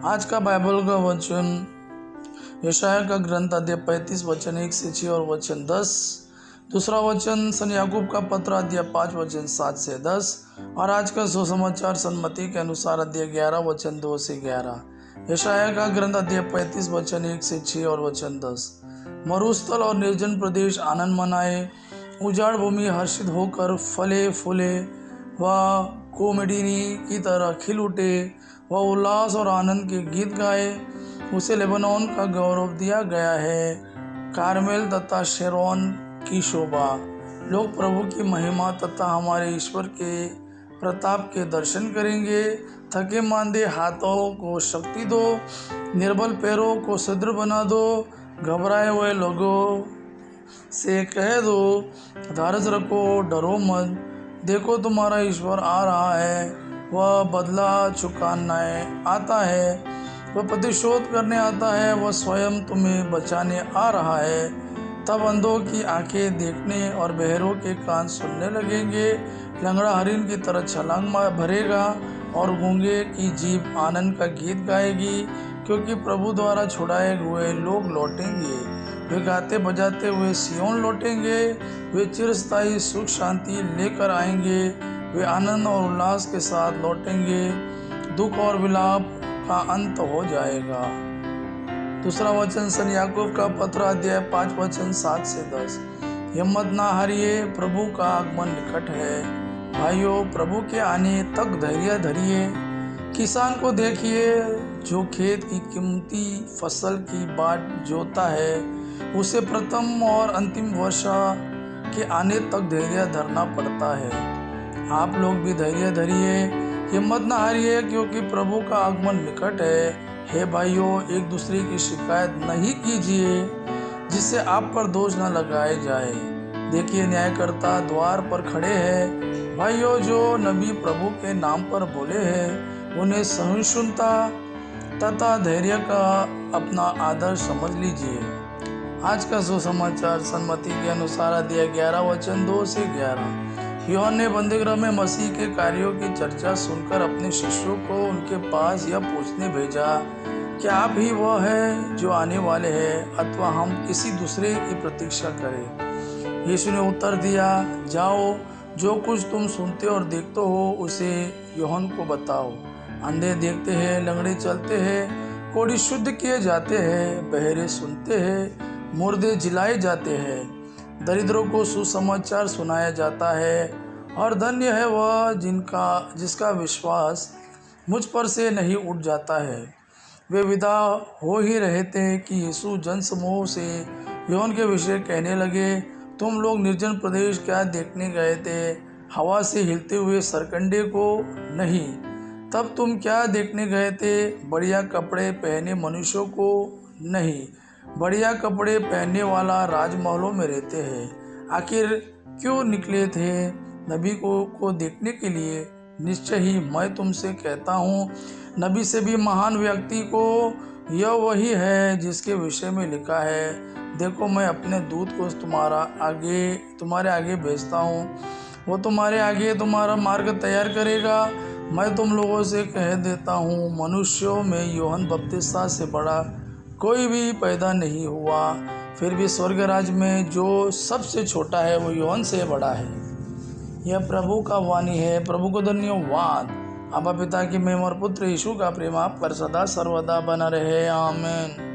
आज का बाइबल का वचन यशाया का ग्रंथ अध्याय 35 वचन 1 से 6 और वचन 10। दूसरा वचन सन याकूब का पत्र अध्याय 5 वचन 7 से 10। और आज का सुसमाचार सन्मति के अनुसार अध्याय 11 वचन 2 से 11। यशाया का ग्रंथ अध्याय 35 वचन 1 से 6 और वचन 10। मरुस्थल और निर्जन प्रदेश आनंद मनाए, उजाड़ भूमि हर्षित होकर फले फूले, वह कोमेडिनी की तरह खिल उठे, वह उल्लास और आनंद के गीत गाए। उसे लेबनोन का गौरव दिया गया है, कारमेल तथा शेरोन की शोभा। लोग प्रभु की महिमा तथा हमारे ईश्वर के प्रताप के दर्शन करेंगे। थके मांदे हाथों को शक्ति दो, निर्बल पैरों को सुदृढ़ बना दो। घबराए हुए लोगों से कह दो, धैर्य रखो, डरो मत। देखो तुम्हारा ईश्वर आ रहा है, वह बदला चुकाने आता है, वह प्रतिशोध करने आता है, वह स्वयं तुम्हें बचाने आ रहा है। तब अंधों की आंखें देखने और बहरों के कान सुनने लगेंगे। लंगड़ा हरिन की तरह छलांग भरेगा और गूंगे की जीभ आनंद का गीत गाएगी, क्योंकि प्रभु द्वारा छुड़ाए हुए लोग लौटेंगे। वे गाते बजाते हुए सियोन लौटेंगे। वे चिरस्थायी सुख शांति लेकर आएंगे। वे आनंद और उल्लास के साथ लौटेंगे। दुख और विलाप का अंत हो जाएगा। दूसरा वचन सन याकूब का पत्र अध्याय 5 वचन 7 से 10। हिम्मत ना हारिए, प्रभु का आगमन निकट है। भाइयों, प्रभु के आने तक धैर्य धरिए। किसान को देखिए जो खेत की कीमती फसल की बाट जोता है, उसे प्रथम और अंतिम वर्षा के आने तक धैर्य धरना पड़ता है। आप लोग भी धैर्य धरिए, हिम्मत न हारिए, क्योंकि प्रभु का आगमन निकट है। हे भाइयों, एक दूसरे की शिकायत नहीं कीजिए, जिससे आप पर दोष न लगाए जाए। देखिए, न्यायकर्ता द्वार पर खड़े हैं। भाइयों, जो नबी प्रभु के नाम पर बोले हैं, उन्हें सहिष्णुता तथा धैर्य का अपना आदर्श समझ लीजिए। आज का सुसमाचार सन्मति के अनुसार अध्याय 11 वचन 2 से 11। यूहन्ना ने बंदीगृह में मसीह के कार्यों की चर्चा सुनकर अपने शिष्यों को उनके पास यह पूछने भेजा, क्या आप ही वह है जो आने वाले हैं, अथवा हम किसी दूसरे की प्रतीक्षा करें? यीशु ने उत्तर दिया, जाओ, जो कुछ तुम सुनते और देखते हो उसे यूहन्ना को बताओ। अंधे देखते हैं, लंगड़े चलते हैं, कोढ़ी शुद्ध किए जाते हैं, बहरे सुनते हैं, मुर्दे जिलाए जाते हैं, दरिद्रों को सुसमाचार सुनाया जाता है। और धन्य है वह जिसका विश्वास मुझ पर से नहीं उठ जाता है। वे विदा हो ही रहे थे कि यीशु जनसमूह से यूहन्ना के विषय कहने लगे, तुम लोग निर्जन प्रदेश क्या देखने गए थे? हवा से हिलते हुए सरकंडे को नहीं। तब तुम क्या देखने गए थे? बढ़िया कपड़े पहने मनुष्यों को नहीं। बढ़िया कपड़े पहनने वाला राजमहलों में रहते हैं। आखिर क्यों निकले थे? नबी को देखने के लिए? निश्चय ही मैं तुमसे कहता हूँ, नबी से भी महान व्यक्ति को यह वही है जिसके विषय में लिखा है, देखो मैं अपने दूत को तुम्हारे आगे भेजता हूँ, वो तुम्हारे आगे तुम्हारा मार्ग तैयार करेगा। मैं तुम लोगों से कह देता हूँ, मनुष्यों में यूहन्ना बपतिस्मा से बड़ा कोई भी पैदा नहीं हुआ। फिर भी स्वर्ग राज्य में जो सबसे छोटा है वो यूहन्ना से बड़ा है। यह प्रभु का वाणी है। प्रभु को धन्यवाद। अबा पिता की महिमा और पुत्र यीशु का प्रेम आप पर सदा सर्वदा बना रहे। आमीन।